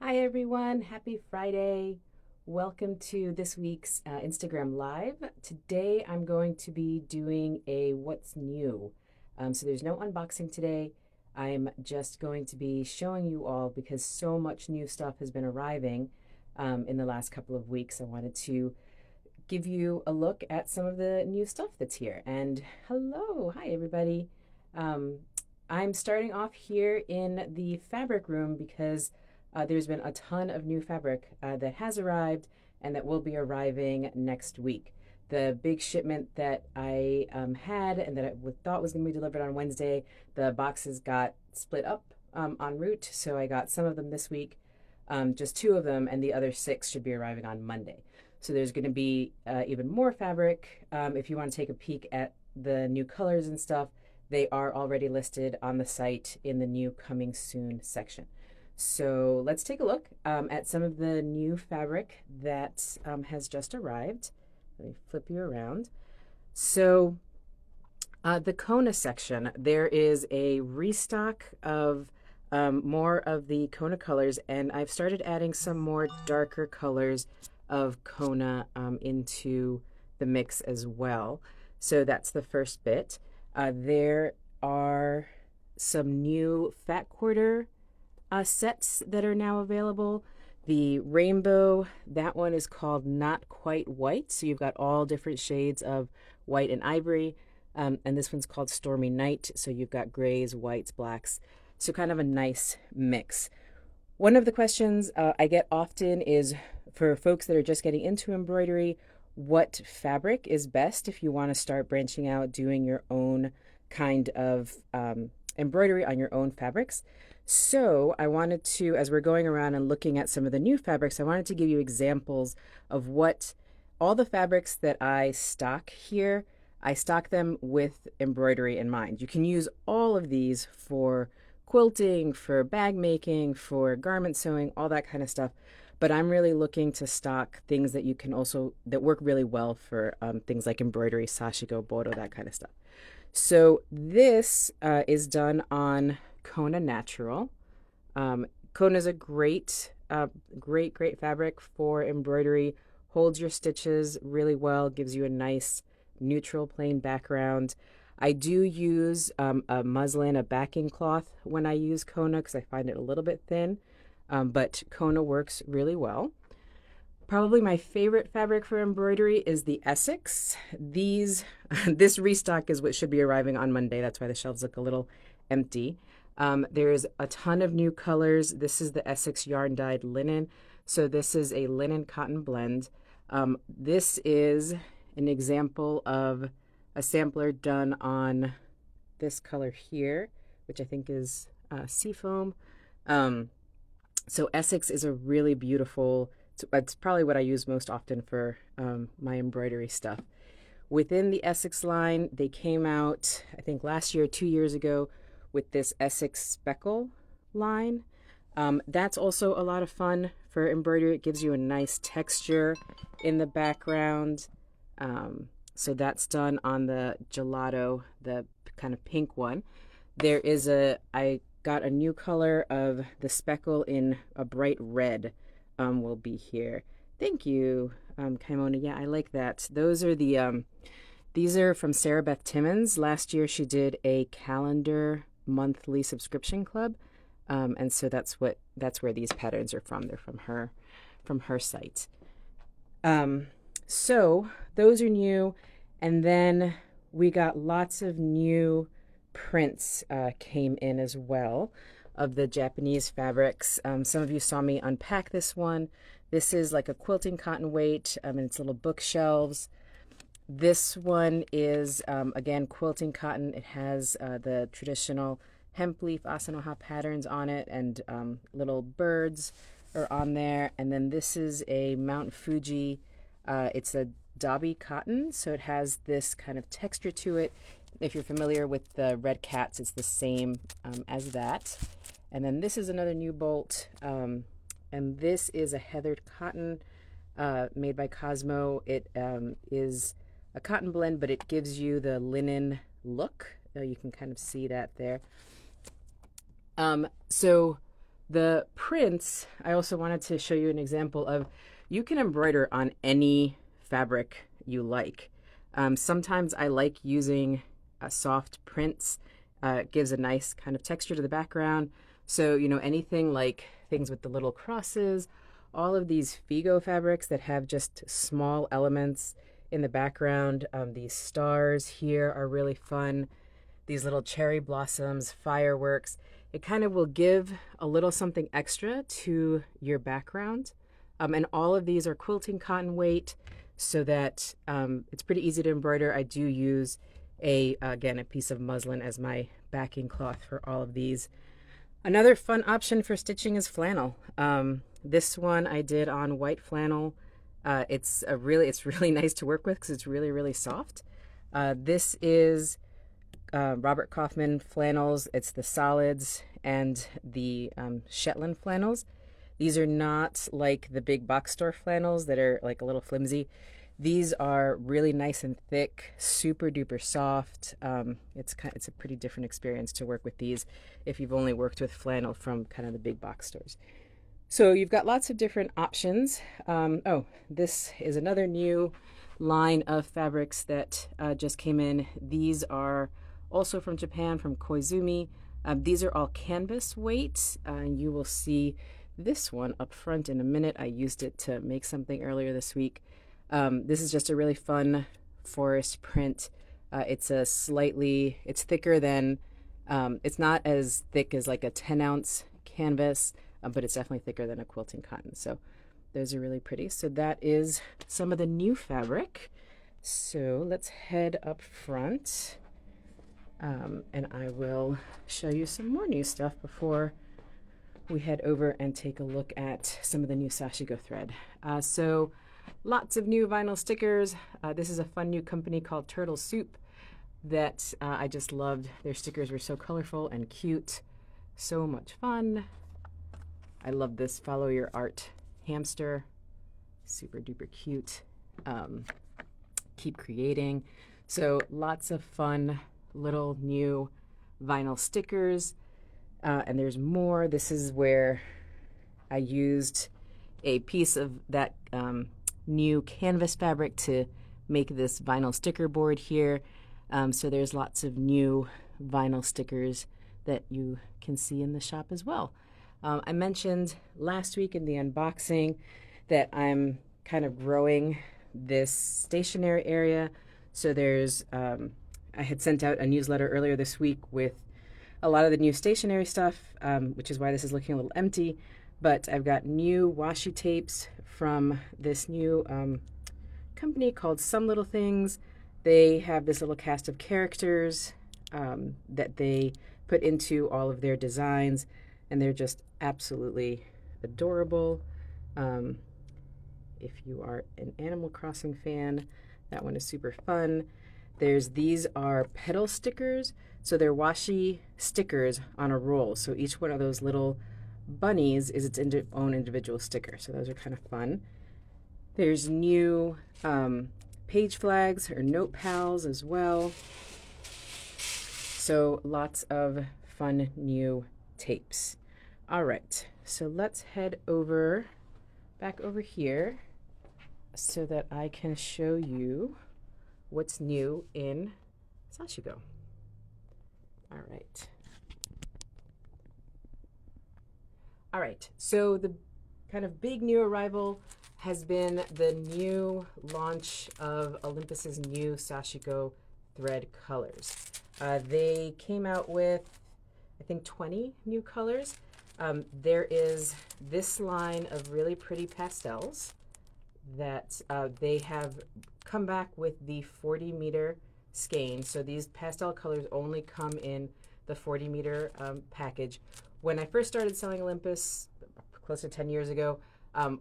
Hi everyone, happy Friday. Welcome to this week's Instagram Live. Today I'm going to be doing a what's new. So there's no unboxing today. I'm just going to be showing you all because so much new stuff has been arriving in the last couple of weeks. I wanted to give you a look at some of the new stuff that's here. And hello, hi everybody. Um, I'm starting off here in the fabric room because there's been a ton of new fabric that has arrived and that will be arriving next week. The big shipment that I had and that I thought was going to be delivered on Wednesday, the boxes got split up en route, so I got some of them this week, just two of them, and the other six should be arriving on Monday. So there's going to be even more fabric. If you want to take a peek at the new colors and stuff, they are already listed on the site in the new coming soon section. So let's take a look at some of the new fabric that has just arrived. Let me flip you around. So the Kona section, there is a restock of more of the Kona colors, and I've started adding some more darker colors of Kona into the mix as well. So that's the first bit. There are some new fat quarter sets that are now available. The rainbow, that one is called Not Quite White. So you've got all different shades of white and ivory. And this one's called Stormy Night. So you've got grays, whites, blacks. So kind of a nice mix. One of the questions I get often is for folks that are just getting into embroidery, what fabric is best if you want to start branching out, doing your own kind of embroidery on your own fabrics. So I wanted to, as we're going around and looking at some of the new fabrics, I wanted to give you examples of what all the fabrics that I stock here, I stock them with embroidery in mind. You can use all of these for quilting, for bag making, for garment sewing, all that kind of stuff. But I'm really looking to stock things that you can also, that work really well for things like embroidery, sashiko, bodo, that kind of stuff. So this is done on Kona Natural. Kona is a great fabric for embroidery. Holds your stitches really well, gives you a nice neutral plain background. I do use a muslin, a backing cloth when I use Kona because I find it a little bit thin, but Kona works really well. Probably my favorite fabric for embroidery is the Essex. This restock is what should be arriving on Monday. That's why the shelves look a little empty. There's a ton of new colors. This is the Essex yarn dyed linen. So this is a linen cotton blend. This is an example of a sampler done on this color here, which I think is seafoam. So Essex is a really beautiful, it's probably what I use most often for my embroidery stuff. Within the Essex line, they came out, I think last year, 2 years ago, with this Essex Speckle line. That's also a lot of fun for embroidery. It gives you a nice texture in the background. So that's done on the gelato, the kind of pink one. There is I got a new color of the speckle in a bright red will be here. Thank you, Kaimona. Yeah, I like that. Those are the, these are from Sarah Beth Timmons. Last year she did a calendar monthly subscription club. And so that's where these patterns are from. They're from her site. So those are new. And then we got lots of new prints came in as well of the Japanese fabrics. Some of you saw me unpack this one. This is like a quilting cotton weight, and it's little bookshelves. This one is, again, quilting cotton. It has the traditional hemp leaf asanoha patterns on it, and little birds are on there. And then this is a Mount Fuji. It's a Dabi cotton, so it has this kind of texture to it. If you're familiar with the red cats, it's the same as that. And then this is another new bolt, and this is a heathered cotton made by Cosmo. It is a cotton blend, but it gives you the linen look. You can kind of see that there. So The prints, I also wanted to show you an example of, you can embroider on any fabric you like. Sometimes I like using soft prints. It gives a nice kind of texture to the background. So, you know, anything like things with the little crosses, all of these Figo fabrics that have just small elements in the background. These stars here are really fun. These little cherry blossoms, fireworks. It kind of will give a little something extra to your background. And all of these are quilting cotton weight, so that it's pretty easy to embroider. I do use again, a piece of muslin as my backing cloth for all of these. Another fun option for stitching is flannel. This one I did on white flannel. It's really nice to work with because it's really, really soft. This is Robert Kaufman flannels. It's the solids and the Shetland flannels. These are not like the big box store flannels that are like a little flimsy. These are really nice and thick, super duper soft. It's a pretty different experience to work with these if you've only worked with flannel from kind of the big box stores. So you've got lots of different options. Oh, this is another new line of fabrics that just came in. These are also from Japan, from Koizumi. These are all canvas weight. You will see this one up front in a minute. I used it to make something earlier this week. This is just a really fun forest print. It's thicker than, it's not as thick as like a 10-ounce canvas, but it's definitely thicker than a quilting cotton. So those are really pretty. So that is some of the new fabric. So let's head up front, and I will show you some more new stuff before we head over and take a look at some of the new Sashiko thread. So lots of new vinyl stickers. This is a fun new company called Turtle Soup that I just loved. Their stickers were so colorful and cute. So much fun. I love this Follow Your Art hamster. Super duper cute. Keep creating. So lots of fun little new vinyl stickers. And there's more. This is where I used a piece of that new canvas fabric to make this vinyl sticker board here. So there's lots of new vinyl stickers that you can see in the shop as well. I mentioned last week in the unboxing that I'm kind of growing this stationery area. So there's, I had sent out a newsletter earlier this week with a lot of the new stationery stuff, which is why this is looking a little empty. But I've got new washi tapes from this new company called Some Little Things. They have this little cast of characters that they put into all of their designs, and they're just absolutely adorable. If you are an Animal Crossing fan, that one is super fun. These are petal stickers. So they're washi stickers on a roll. So each one of those little bunnies is its own individual sticker. So those are kind of fun. There's new page flags or note pals as well. So lots of fun new tapes. All right, so let's head back over here so that I can show you what's new in Sashiko. All right, so the kind of big new arrival has been the new launch of Olympus's new Sashiko thread colors. They came out with, I think, 20 new colors. There is this line of really pretty pastels that they have come back with the 40-meter skein. So these pastel colors only come in the 40-meter package. When I first started selling Olympus, close to 10 years ago,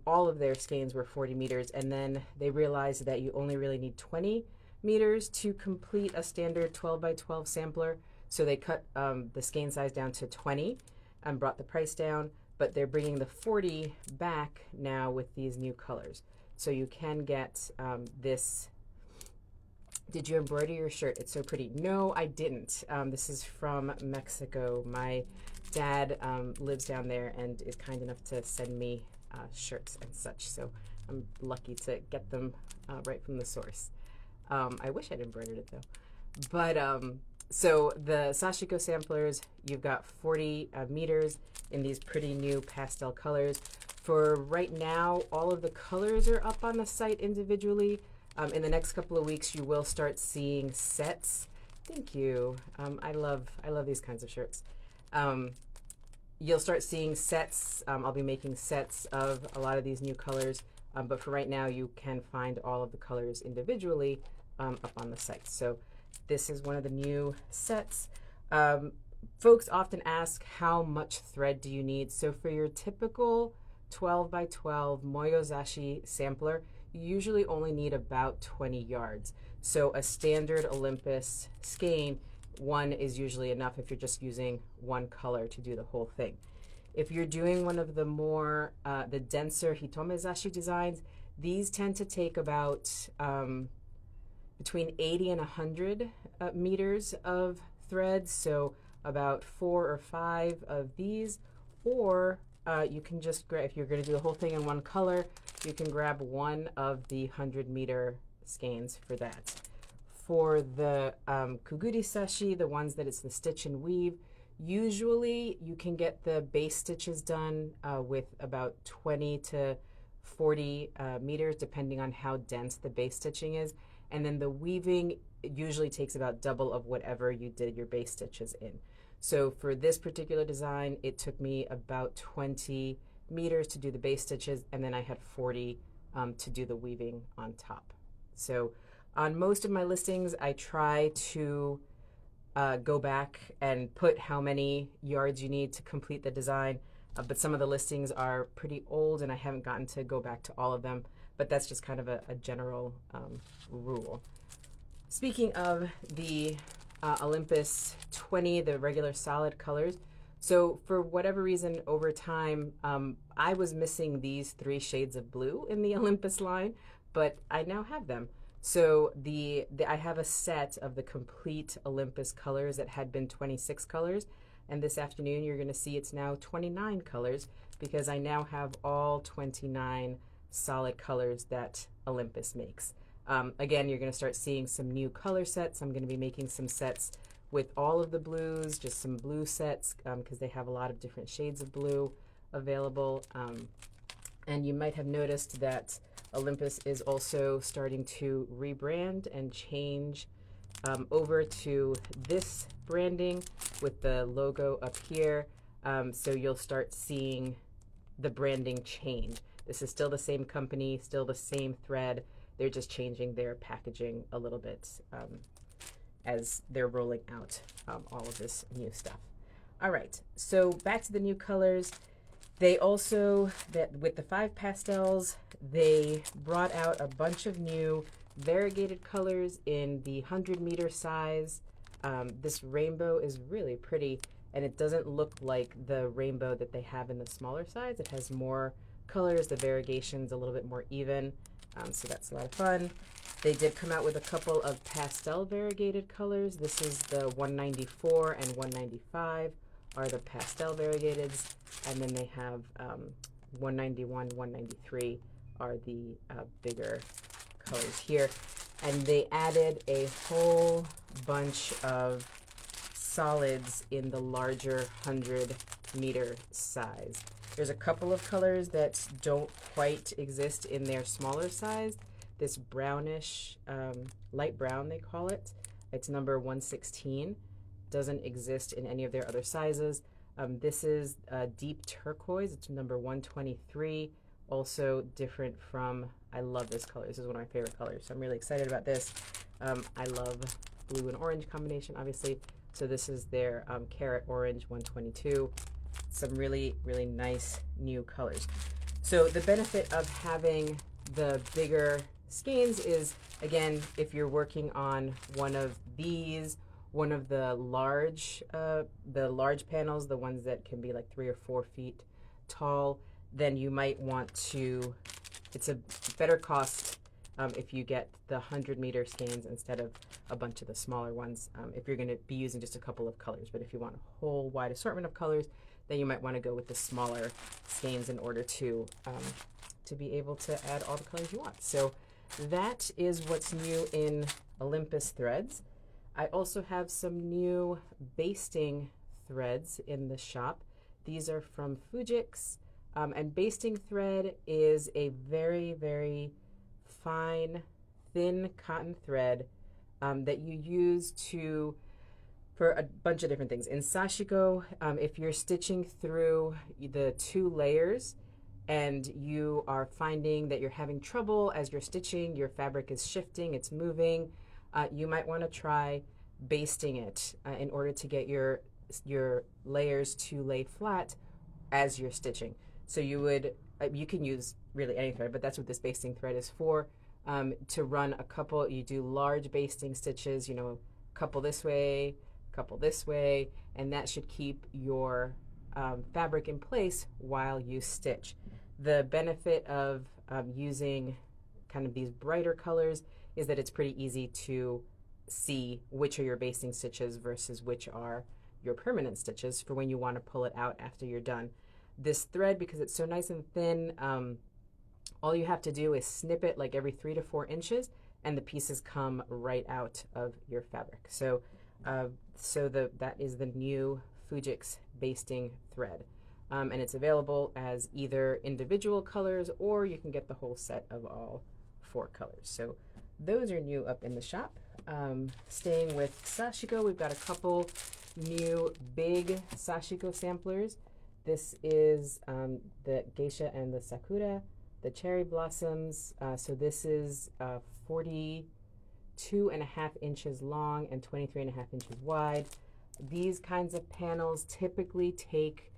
all of their skeins were 40 meters, and then they realized that you only really need 20 meters to complete a standard 12 by 12 sampler. So they cut the skein size down to 20 and brought the price down, but they're bringing the 40 back now with these new colors. So you can get this. Did you embroider your shirt? It's so pretty. No, I didn't. This is from Mexico. My dad lives down there and is kind enough to send me shirts and such. So I'm lucky to get them right from the source. I wish I'd embroidered it though. But so the Sashiko Samplers, you've got 40 meters in these pretty new pastel colors. For right now, all of the colors are up on the site individually. In the next couple of weeks, you will start seeing sets. Thank you. I love these kinds of shirts. You'll start seeing sets. I'll be making sets of a lot of these new colors. But for right now, you can find all of the colors individually up on the site. So this is one of the new sets. Folks often ask, how much thread do you need? So for your typical 12 by 12 Moyozashi sampler, you usually only need about 20 yards. So a standard Olympus skein, one is usually enough if you're just using one color to do the whole thing. If you're doing one of the more, the denser Hitomezashi designs, these tend to take about between 80 and 100 meters of thread, so about 4 or 5 of these, or you can just grab, if you're going to do the whole thing in one color, you can grab one of the 100-meter skeins for that. For the Kuguri Sashi, the ones that it's the stitch and weave, usually you can get the base stitches done with about 20 to 40 meters, depending on how dense the base stitching is. And then the weaving usually takes about double of whatever you did your base stitches in. So for this particular design, it took me about 20 meters to do the base stitches, and then I had 40 to do the weaving on top. So on most of my listings, I try to go back and put how many yards you need to complete the design, but some of the listings are pretty old and I haven't gotten to go back to all of them, but that's just kind of a general rule. Speaking of the Olympus 20, the regular solid colors, so for whatever reason over time, I was missing these 3 shades of blue in the Olympus line, but I now have them. So I have a set of the complete Olympus colors that had been 26 colors, and this afternoon you're going to see it's now 29 colors because I now have all 29 solid colors that Olympus makes. Again, you're going to start seeing some new color sets. I'm going to be making some sets with all of the blues, just some blue sets because they have a lot of different shades of blue available. And you might have noticed that Olympus is also starting to rebrand and change over to this branding with the logo up here. So you'll start seeing the branding change. This is still the same company, still the same thread. They're just changing their packaging a little bit as they're rolling out all of this new stuff. All right, so back to the new colors. They also, with the 5 pastels, they brought out a bunch of new variegated colors in the 100-meter size. This rainbow is really pretty, and it doesn't look like the rainbow that they have in the smaller size. It has more colors, the variegation's a little bit more even, so that's a lot of fun. They did come out with a couple of pastel variegated colors. This is the 194 and 195 are the pastel variegateds, and then they have 191, 193 are the bigger colors here. And they added a whole bunch of solids in the larger 100-meter size. There's a couple of colors that don't quite exist in their smaller size. This brownish, light brown they call it, it's number 116. Doesn't exist in any of their other sizes. This is deep turquoise, it's number 123. Also different from, I love this color. This is one of my favorite colors, so I'm really excited about this. I love blue and orange combination, obviously. So this is their carrot orange 122. Some really, really nice new colors. So the benefit of having the bigger skeins is, again, if you're working on one of these, one of the large panels, the ones that can be like 3 or 4 feet tall, then you might want to, it's a better cost if you get the 100-meter skeins instead of a bunch of the smaller ones, if you're going to be using just a couple of colors. But if you want a whole wide assortment of colors, then you might want to go with the smaller skeins in order to be able to add all the colors you want. So that is what's new in Olympus Threads. I also have some new basting threads in the shop. These are from Fujix, and basting thread is a very, very fine, thin cotton thread that you use for a bunch of different things. In Sashiko, if you're stitching through the 2 layers and you are finding that you're having trouble as you're stitching, your fabric is shifting, it's moving, you might want to try basting it in order to get your layers to lay flat as you're stitching. So you can use really any thread, but that's what this basting thread is for, to run a couple. You do large basting stitches, a couple this way, couple this way, and that should keep your fabric in place while you stitch. The benefit of using kind of these brighter colors is that it's pretty easy to see which are your basting stitches versus which are your permanent stitches for when you want to pull it out after you're done. This thread, because it's so nice and thin, all you have to do is snip it like every 3 to 4 inches, and the pieces come right out of your fabric. So, that is the new Fujix basting thread, and it's available as either individual colors, or you can get the whole set of all 4 colors. So those are new up in the shop. Staying with Sashiko, we've got a couple new big Sashiko samplers. This is the Geisha and the Sakura, the cherry blossoms. So this is 42.5 inches long and 23.5 inches wide. These kinds of panels typically take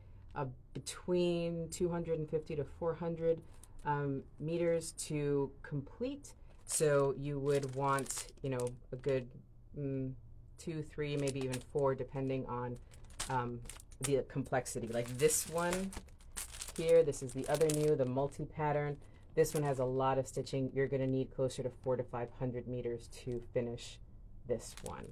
between 250 to 400 meters to complete. So you would want, a good 2, 3, maybe even 4, depending on the complexity. Like this one here, this is the other new, the multi-pattern. This one has a lot of stitching. You're going to need closer to 400 to 500 meters to finish this one.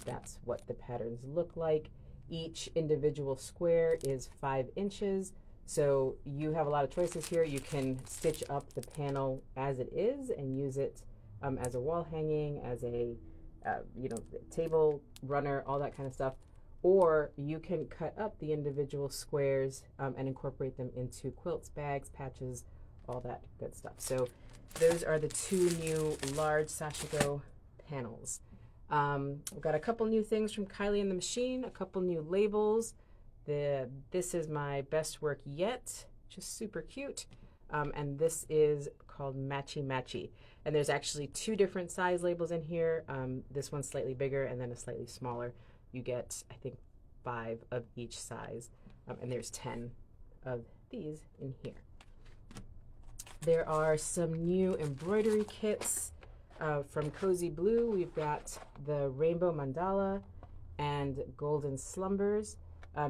That's what the patterns look like. Each individual square is 5 inches. So you have a lot of choices here. You can stitch up the panel as it is and use it as a wall hanging, as a table runner, all that kind of stuff. Or you can cut up the individual squares and incorporate them into quilts, bags, patches, all that good stuff. So those are the 2 new large Sashiko panels. We've got a couple new things from Kylie and the Machine, a couple new labels. This is my best work yet, just super cute. And this is called Matchy Matchy. And there's actually 2 different size labels in here. This one's slightly bigger and then a slightly smaller. You get, I think, 5 of each size. And there's 10 of these in here. There are some new embroidery kits from Cozy Blue. We've got the Rainbow Mandala and Golden Slumbers.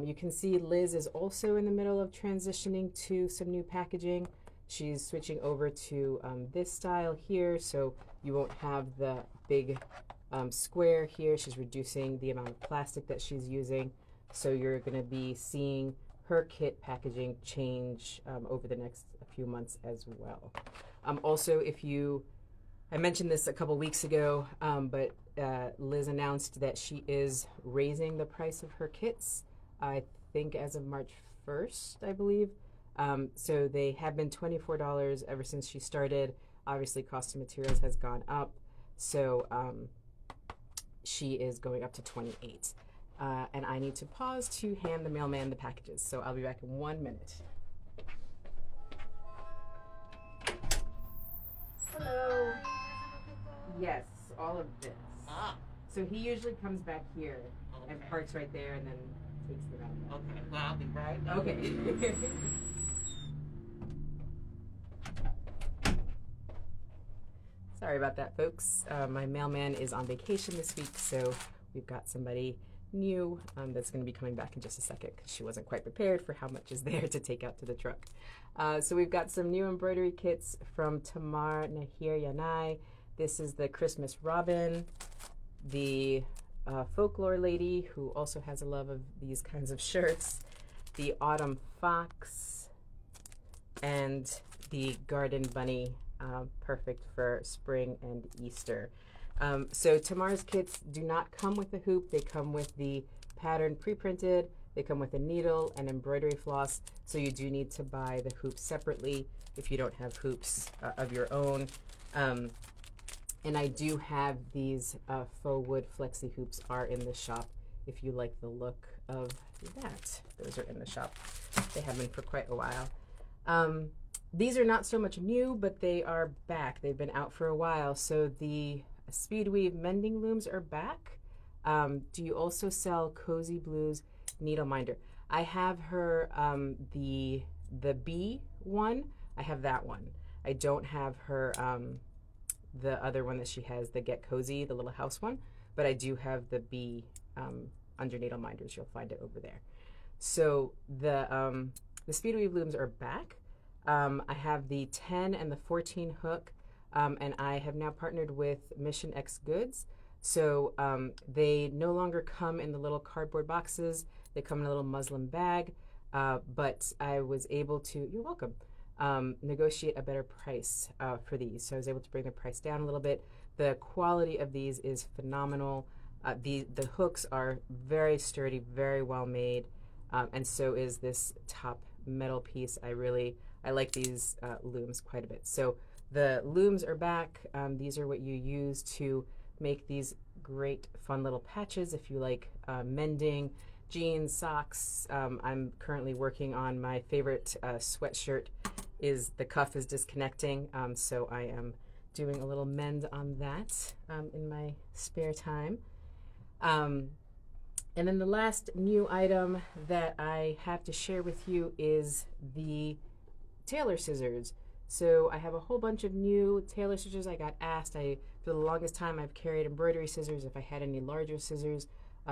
You can see Liz is also in the middle of transitioning to some new packaging. She's switching over to this style here, so you won't have the big square here. She's reducing the amount of plastic that she's using, so you're going to be seeing her kit packaging change over the next few months as well. Also, I mentioned this a couple weeks ago, but Liz announced that she is raising the price of her kits, I think as of March 1st, I believe. So they have been $24 ever since she started. Obviously, cost of materials has gone up, so she is going up to $28. And I need to pause to hand the mailman the packages, so I'll be back in 1 minute. Hello. Yes, all of this. So he usually comes back here and parks right there and then takes them out. Okay, well, I'll be right. Okay. Sorry about that, folks. My mailman is on vacation this week, so we've got somebody new that's going to be coming back in just a second because she wasn't quite prepared for how much is there to take out to the truck. So we've got some new embroidery kits from Tamar Nahiryanai. This is the Christmas Robin, the Folklore Lady, who also has a love of these kinds of shirts, the Autumn Fox, and the Garden Bunny, perfect for spring and Easter. So Tamar's kits do not come with the hoop. They come with the pattern pre-printed. They come with a needle and embroidery floss. So you do need to buy the hoops separately if you don't have hoops of your own. And I do have these faux wood flexi hoops are in the shop if you like the look of that. Those are in the shop. They have been for quite a while. These are not so much new, but they are back. They've been out for a while. So the Speedway mending looms are back. Do you also sell Cozy Blues needle minder? I have her the B one. I have that one. I don't have her the other one that she has, the Get Cozy, the little house one, but I do have the B under needle minders. You'll find it over there. So the Speedway Blooms are back. I have the 10 and the 14 hook, and I have now partnered with Mission X Goods. So they no longer come in the little cardboard boxes. They come in a little muslin bag, but I was able to, you're welcome, negotiate a better price for these. So I was able to bring the price down a little bit. The quality of these is phenomenal. The hooks are very sturdy, very well made, and so is this top metal piece. I like these looms quite a bit. So the looms are back. These are what you use to make these great fun little patches if you like mending jeans, socks. I'm currently working on my favorite sweatshirt. The cuff is disconnecting, so I am doing a little mend on that in my spare time. And then the last new item that I have to share with you is the Tailor Scissors. So I have a whole bunch of new Tailor Scissors. I got asked, for the longest time I've carried embroidery scissors if I had any larger scissors.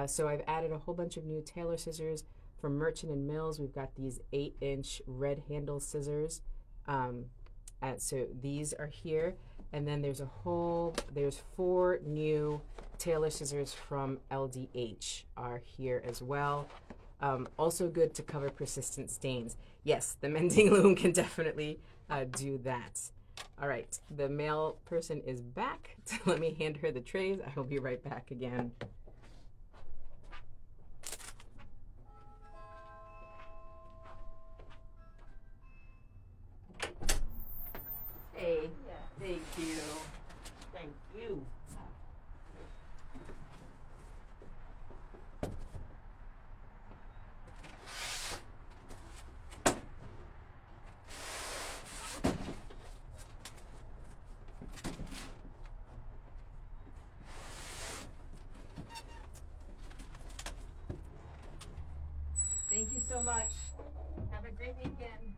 So I've added a whole bunch of new Tailor Scissors from Merchant and Mills. We've got these 8-inch red handle scissors. And so these are here. And then there's 4 new Tailor Scissors from Ldh are here as well. Also good to cover persistent stains. Yes, the mending loom can definitely do that. All right, the mail person is back. Let me hand her the trays. I will be right back again. Hey, thank you. Thank you. Thank you so much. Have a great weekend.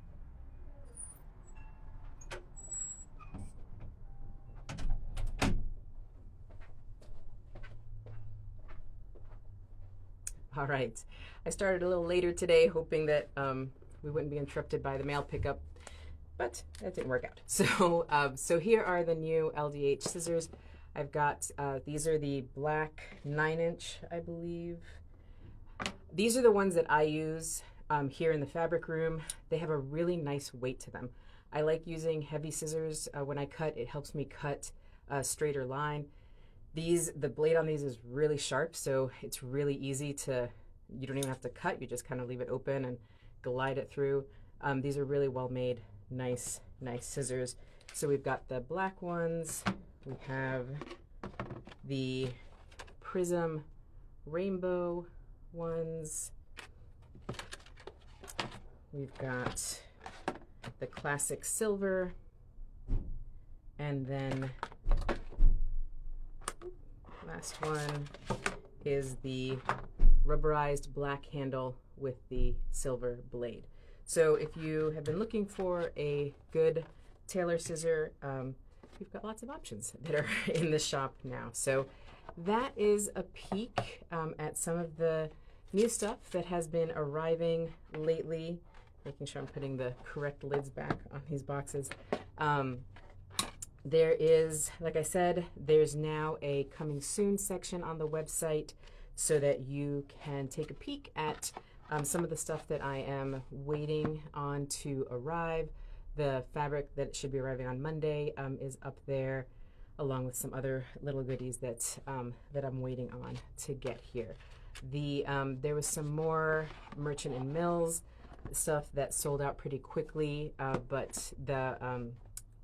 All right. I started a little later today, hoping that we wouldn't be interrupted by the mail pickup, but that didn't work out. So, so here are the new Ldh scissors. I've got, these are the black 9-inch, I believe. These are the ones that I use here in the fabric room. They have a really nice weight to them. I like using heavy scissors when I cut. It helps me cut a straighter line. The blade on these is really sharp, so it's really easy to, you don't even have to cut, you just kind of leave it open and glide it through. These are really well made, nice scissors. So we've got the black ones, we have the Prism Rainbow ones, we've got the classic silver, and then last one is the rubberized black handle with the silver blade. So if you have been looking for a good Tailor scissor, we've got lots of options that are in the shop now. So that is a peek at some of the new stuff that has been arriving lately. Making sure I'm putting the correct lids back on these boxes. There is, like I said, there's now a coming soon section on the website so that you can take a peek at some of the stuff that I am waiting on to arrive. The fabric that should be arriving on Monday is up there, along with some other little goodies that that I'm waiting on to get here. There was some more Merchant and Mills stuff that sold out pretty quickly, but the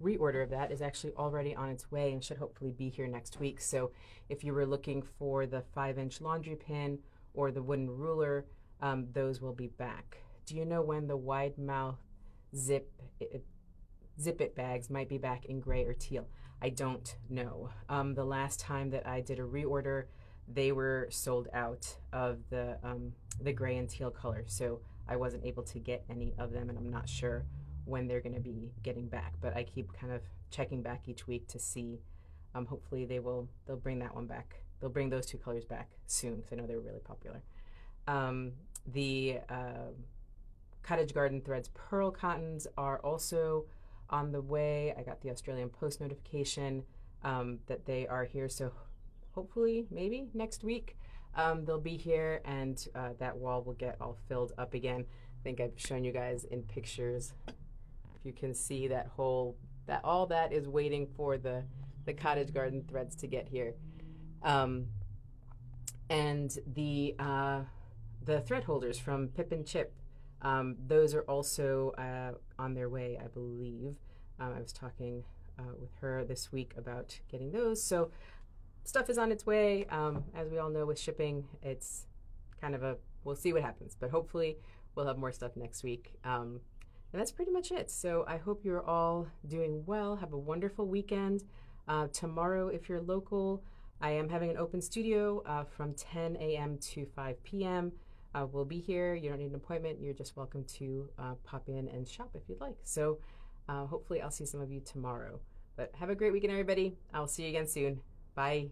reorder of that is actually already on its way and should hopefully be here next week. So if you were looking for the 5-inch laundry pin or the wooden ruler, those will be back. Do you know when the wide mouth zip it bags might be back in gray or teal? I don't know. The last time that I did a reorder, they were sold out of the gray and teal color, so I wasn't able to get any of them, and I'm not sure when they're going to be getting back. But I keep kind of checking back each week to see. Hopefully they'll bring that one back. They'll bring those two colors back soon because I know they were really popular. The Cottage Garden Threads Pearl Cottons are also on the way. I got the Australian Post notification that they are here, so hopefully maybe next week they'll be here, and that wall will get all filled up again. I think I've shown you guys in pictures. If you can see that all that is waiting for the Cottage Garden Threads to get here. And the thread holders from Pip and Chip, those are also on their way, I believe. I was talking with her this week about getting those. So stuff is on its way. As we all know with shipping, it's kind of we'll see what happens, but hopefully we'll have more stuff next week. And that's pretty much it. So I hope you're all doing well. Have a wonderful weekend. Tomorrow, if you're local, I am having an open studio from 10 a.m. to 5 p.m. We'll be here. You don't need an appointment. You're just welcome to pop in and shop if you'd like. So hopefully I'll see some of you tomorrow. But have a great weekend, everybody. I'll see you again soon. Bye.